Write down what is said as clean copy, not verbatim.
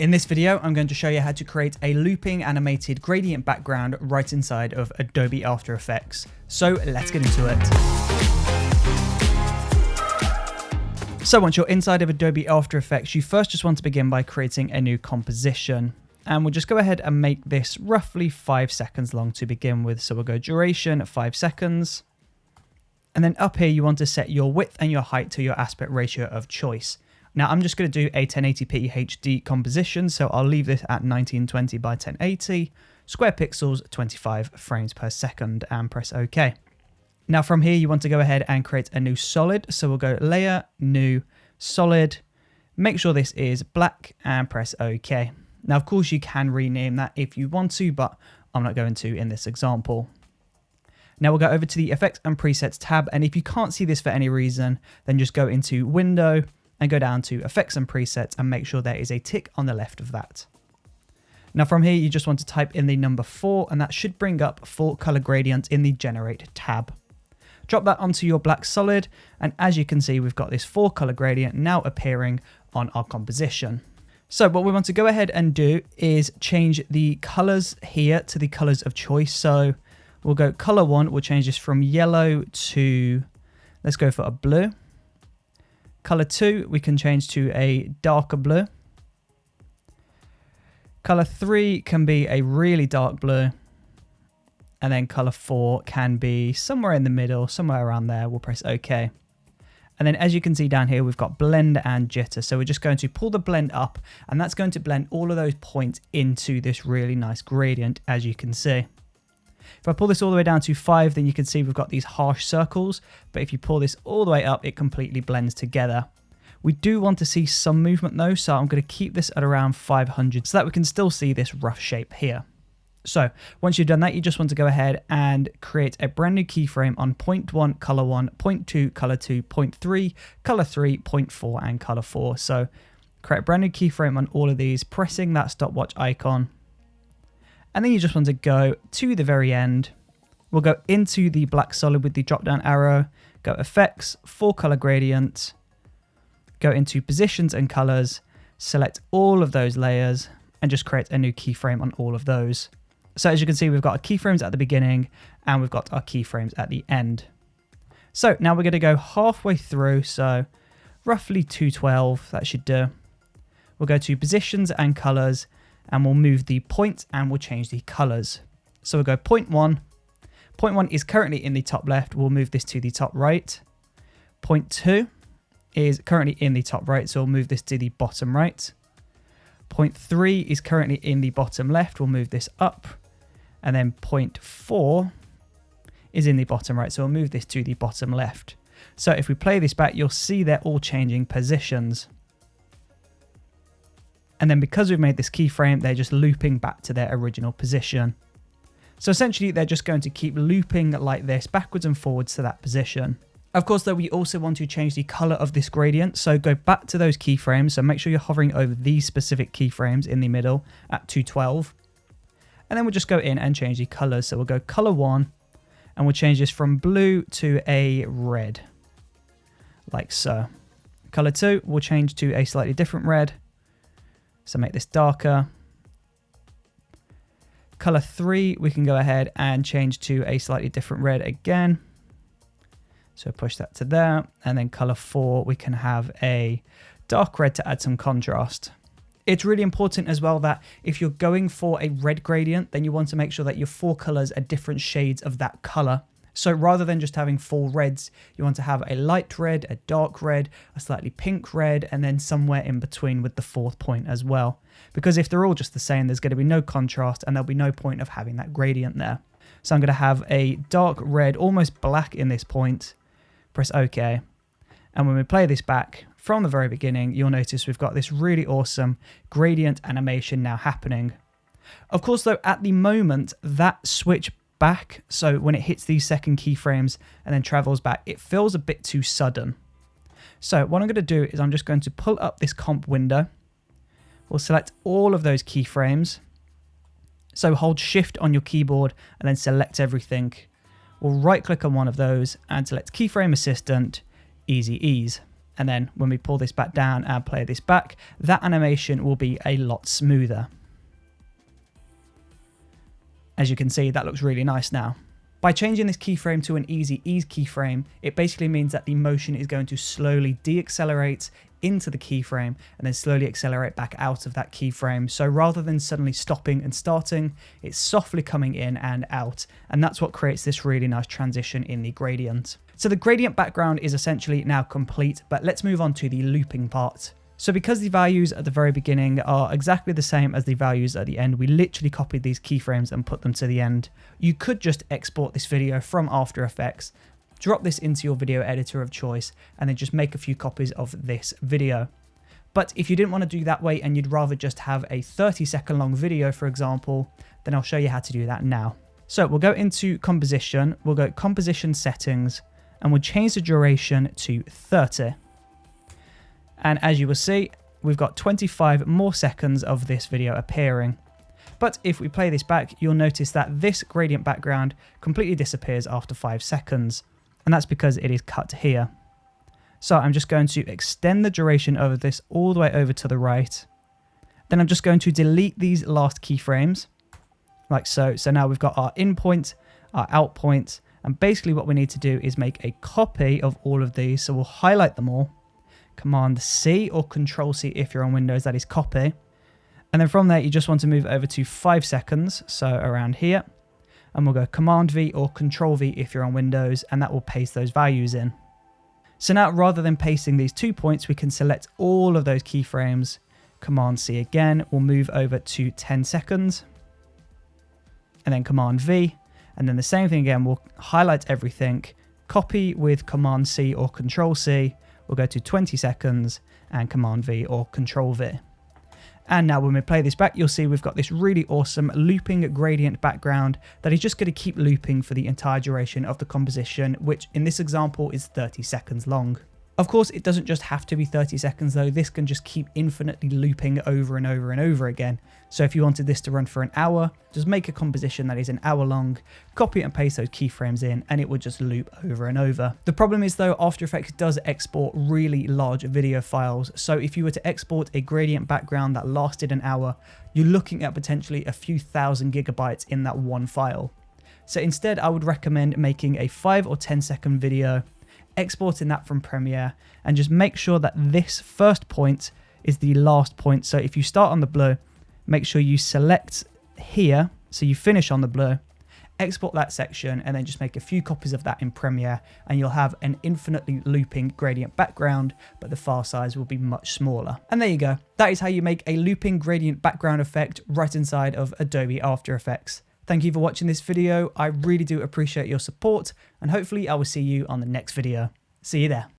In this video, I'm going to show you how to create a looping animated gradient background right inside of Adobe After Effects. So let's get into it. So once you're inside of Adobe After Effects, you first just want to begin by creating a new composition. And we'll just go ahead and make this roughly 5 seconds long to begin with. So we'll go duration 5 seconds. And then up here, you want to set your width and your height to your aspect ratio of choice. Now I'm just going to do a 1080p HD composition, so I'll leave this at 1920 by 1080, square pixels, 25 frames per second, and press OK. Now from here you want to go ahead and create a new solid, so we'll go Layer, New, Solid, make sure this is black, and press OK. Now of course you can rename that if you want to, but I'm not going to in this example. Now we'll go over to the Effects and Presets tab, and if you can't see this for any reason, then just go into Window, and go down to Effects and Presets and make sure there is a tick on the left of that. Now from here, you just want to type in the number 4, and that should bring up 4 color gradients in the Generate tab. Drop that onto your black solid, and as you can see, we've got this 4 color gradient now appearing on our composition. So what we want to go ahead and do is change the colors here to the colors of choice. So we'll go color 1, we'll change this from yellow to, let's go for a blue. Color 2, we can change to a darker blue. Color 3 can be a really dark blue. And then color 4 can be somewhere in the middle, somewhere around there. We'll press OK. And then as you can see down here, we've got blend and jitter. So we're just going to pull the blend up, and that's going to blend all of those points into this really nice gradient, as you can see. If I pull this all the way down to 5, then you can see we've got these harsh circles, but if you pull this all the way up, it completely blends together. We do want to see some movement though, so I'm going to keep this at around 500 so that we can still see this rough shape here. So once you've done that, you just want to go ahead and create a brand new keyframe on 0.1, color 1, 0.2, color 2, 0.3, color 3, 0.4, and color 4. So create a brand new keyframe on all of these, pressing that stopwatch icon. And then you just want to go to the very end. We'll go into the black solid with the drop down arrow, go Effects, 4 color gradient, go into Positions and Colors, select all of those layers, and just create a new keyframe on all of those. So as you can see, we've got our keyframes at the beginning and we've got our keyframes at the end. So now we're going to go halfway through, so roughly 212, that should do. We'll go to Positions and Colors, and we'll move the point and we'll change the colors. So we'll go 0.1. 0.1 is currently in the top left. We'll move this to the top right. 0.2 is currently in the top right, so we'll move this to the bottom right. 0.3 is currently in the bottom left. We'll move this up. And then 0.4 is in the bottom right, so we'll move this to the bottom left. So if we play this back, you'll see they're all changing positions. And then because we've made this keyframe, they're just looping back to their original position. So essentially, they're just going to keep looping like this, backwards and forwards to that position. Of course, though, we also want to change the color of this gradient. So go back to those keyframes. So make sure you're hovering over these specific keyframes in the middle at 212. And then we'll just go in and change the colors. So we'll go color 1, and we'll change this from blue to a red, like so. Color 2, we'll change to a slightly different red. So make this darker. Color 3, we can go ahead and change to a slightly different red again. So push that to there. And then color 4, we can have a dark red to add some contrast. It's really important as well that if you're going for a red gradient, then you want to make sure that your 4 colors are different shades of that color. So rather than just having 4 reds, you want to have a light red, a dark red, a slightly pink red, and then somewhere in between with the 4th point as well. Because if they're all just the same, there's going to be no contrast and there'll be no point of having that gradient there. So I'm going to have a dark red, almost black in this point. Press OK. And when we play this back from the very beginning, you'll notice we've got this really awesome gradient animation now happening. Of course, though, at the moment, that switch back, so when it hits these second keyframes and then travels back, it feels a bit too sudden. So what I'm going to do is I'm just going to pull up this comp window. We'll select all of those keyframes. So hold Shift on your keyboard and then select everything. We'll right click on one of those and select Keyframe Assistant, Easy Ease. And then when we pull this back down and play this back, that animation will be a lot smoother. As you can see, that looks really nice now. By changing this keyframe to an easy ease keyframe, it basically means that the motion is going to slowly deaccelerate into the keyframe and then slowly accelerate back out of that keyframe. So rather than suddenly stopping and starting, it's softly coming in and out. And that's what creates this really nice transition in the gradient. So the gradient background is essentially now complete, but let's move on to the looping part. So because the values at the very beginning are exactly the same as the values at the end, we literally copied these keyframes and put them to the end. You could just export this video from After Effects, drop this into your video editor of choice, and then just make a few copies of this video. But if you didn't want to do that way and you'd rather just have a 30-second long video, for example, then I'll show you how to do that now. So we'll go into composition, we'll go composition settings, and we'll change the duration to 30. And as you will see, we've got 25 more seconds of this video appearing. But if we play this back, you'll notice that this gradient background completely disappears after 5 seconds. And that's because it is cut here. So I'm just going to extend the duration of this all the way over to the right. Then I'm just going to delete these last keyframes, like so. So now we've got our in point, our out point, and basically what we need to do is make a copy of all of these. So we'll highlight them all. Command C or Control C if you're on Windows, that is copy. And then from there, you just want to move over to 5 seconds, so around here. And we'll go Command V or Control V if you're on Windows, and that will paste those values in. So now, rather than pasting these 2 points, we can select all of those keyframes. Command C again, we'll move over to 10 seconds. And then Command V. And then the same thing again, we'll highlight everything. Copy with Command C or Control C. We'll go to 20 seconds and Command V or Control V. And now when we play this back, you'll see we've got this really awesome looping gradient background that is just going to keep looping for the entire duration of the composition, which in this example is 30 seconds long. Of course, it doesn't just have to be 30 seconds though. This can just keep infinitely looping over and over and over again. So if you wanted this to run for an hour, just make a composition that is an hour long, copy and paste those keyframes in, and it would just loop over and over. The problem is though, After Effects does export really large video files. So if you were to export a gradient background that lasted an hour, you're looking at potentially a few thousand gigabytes in that one file. So instead, I would recommend making a 5 or 10 second video, exporting that from Premiere, and just make sure that this first point is the last point. So if you start on the blue, make sure you select here, so you finish on the blue, export that section, and then just make a few copies of that in Premiere, and you'll have an infinitely looping gradient background, but the file size will be much smaller. And there you go. That is how you make a looping gradient background effect right inside of Adobe After Effects. Thank you for watching this video. I really do appreciate your support, and hopefully I will see you on the next video. See you there.